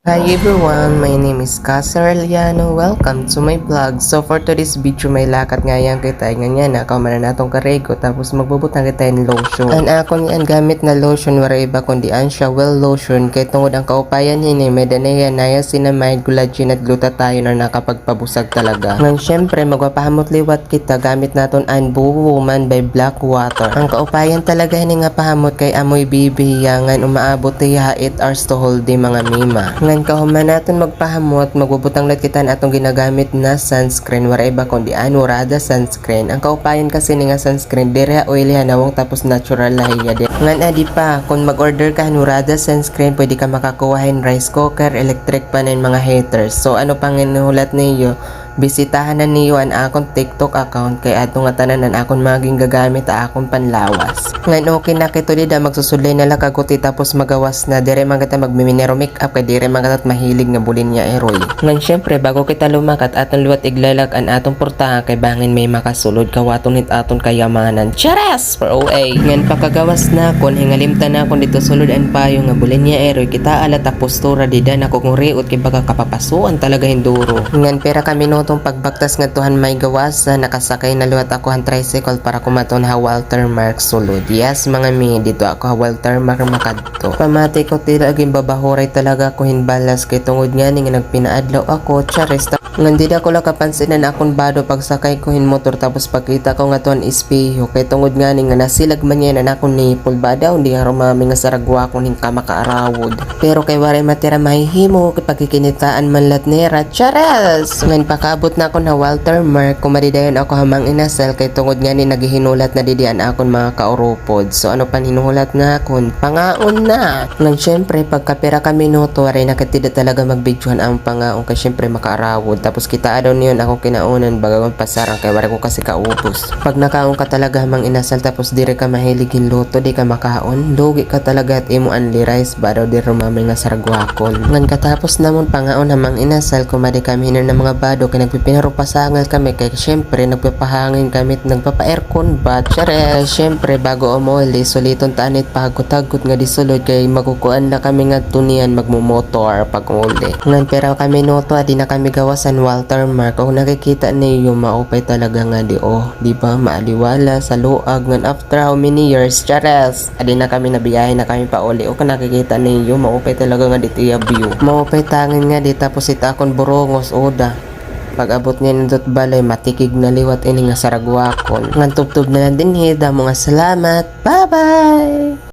Hi everyone, my name is Casa Reliano. Welcome to my vlog. So for today's video, may lakat nga yan kita nga na kaumanan natong karego tapos magbubutang kita ng lotion. Ang akong yan gamit na lotion wala iba kundi ang Shawel lotion kay tungod ang kaupayan hini may danaya niacinamide, collagen at glutathione na nakapagpabusag talaga. Ngan syempre magpapahamot liwat kita gamit naton ang Boo Woman by Blackwater. Ang kaupayan talaga hini nga pahamot kay amoy bibiyangan umaabot tiya 8 hours to whole day mga mima. Kahuman natin magpahamot, magbubutang lat kita na atong ginagamit na sunscreen wala iba kundi Anurada sunscreen. Ang kaupayan kasi ni nga sunscreen dire oily hanawong tapos natural na hiya din. Ngan adi pa kung mag-order ka Anurada sunscreen pwede ka makakuhain rice cooker, electric pan and mga heaters. So ano pang inulat niyo? Bisitahan na niyo ang akong TikTok account kay atong nga tanan ang akong maging gagamit a akong panlawas. Ngayon okay na kito dida magsusulay na lang kaguti tapos magawas na dire man kita magmiminero makeup kay dire man katat mahilig nga bulin niya eroy. Ngayon syempre bago kita lumakat atong luwat iglalag ang atong portahan kay bangin may makasulod kawaton nit aton kayamanan. Charas for OA. Ngayon pakagawas na kon hingalimtan na kon dito sulod ang payo nga bulin niya eroy kita alat ang postura dida nako kung riot kay baga kapapasuan talaga hinduro. Ngayon pera kami no tong pagbaktas nga tuhan may gawas na nakasakay na luwat ako ang tricycle para kumaton ha Walter Mark sulod. Yes mga mi dito ako ha Walter Mark makadto. Pamati ko tila aging babahoray talaga ko hinbalas kay tungod nga ni nga nagpinaadlaw ako charis. Ngandi ako lang kapansinan akong bado pagsakay ko hin motor tapos pagkita ko nga tuhan espeho kay tungod nga ni nga nasilag man yan na akong nipol ba daw hindi nga rumami nga saragwa akong hin kamakaarawod. Pero kay waray matira mahihimo kay pagkikinitaan man lat nera charis. Ngayon pakabot na ako na Walter Mark kumadidayon ako hamang inasal kay tungod nga ni naghihinulat na didian akong mga kauropod. So ano pan hinuhulat na akon pangaon na. Ngayon syempre pagkapira kami minuto waray nakatida talaga magbidyohan ang pangaon kay syempre makaarawod. Tapos kitaadaw niyon ako kinaunan bagagon pasarang kay wala ko kasi kaubos. Pag nakaon ka talaga hamang inasal tapos dire ka mahiligin luto di ka makaon lugi ka talaga at imo anli rice ba daw di rumamay nga saragwakon. Ngan katapos namon pangaon hamang inasal kumadi kami hinan ng mga bado kay nagpipinaro pasangal kami kay syempre nagpapahangin kami nagpapa-aircon ba syare syempre bago umuli suliton tanit pahagot-hagot nga disulod kay magukuan na kami nga tunian magmumotor pag uli. Ngan pero kami noto adi na kami gawasan Walter Mark kung nakikita niyo maupay talaga nga di di ba maaliwala sa luag ngan after how many years chares adi na kami nabiyahe na kami pa uli o kung nakikita niyo maupay talaga nga di tiya view maupay tangin nga di tapos ita akong burongos oda pag abot niya nindot balay matikig na liwat ini nga saragwakon ngan tubtub na lang din hida mga salamat bye bye.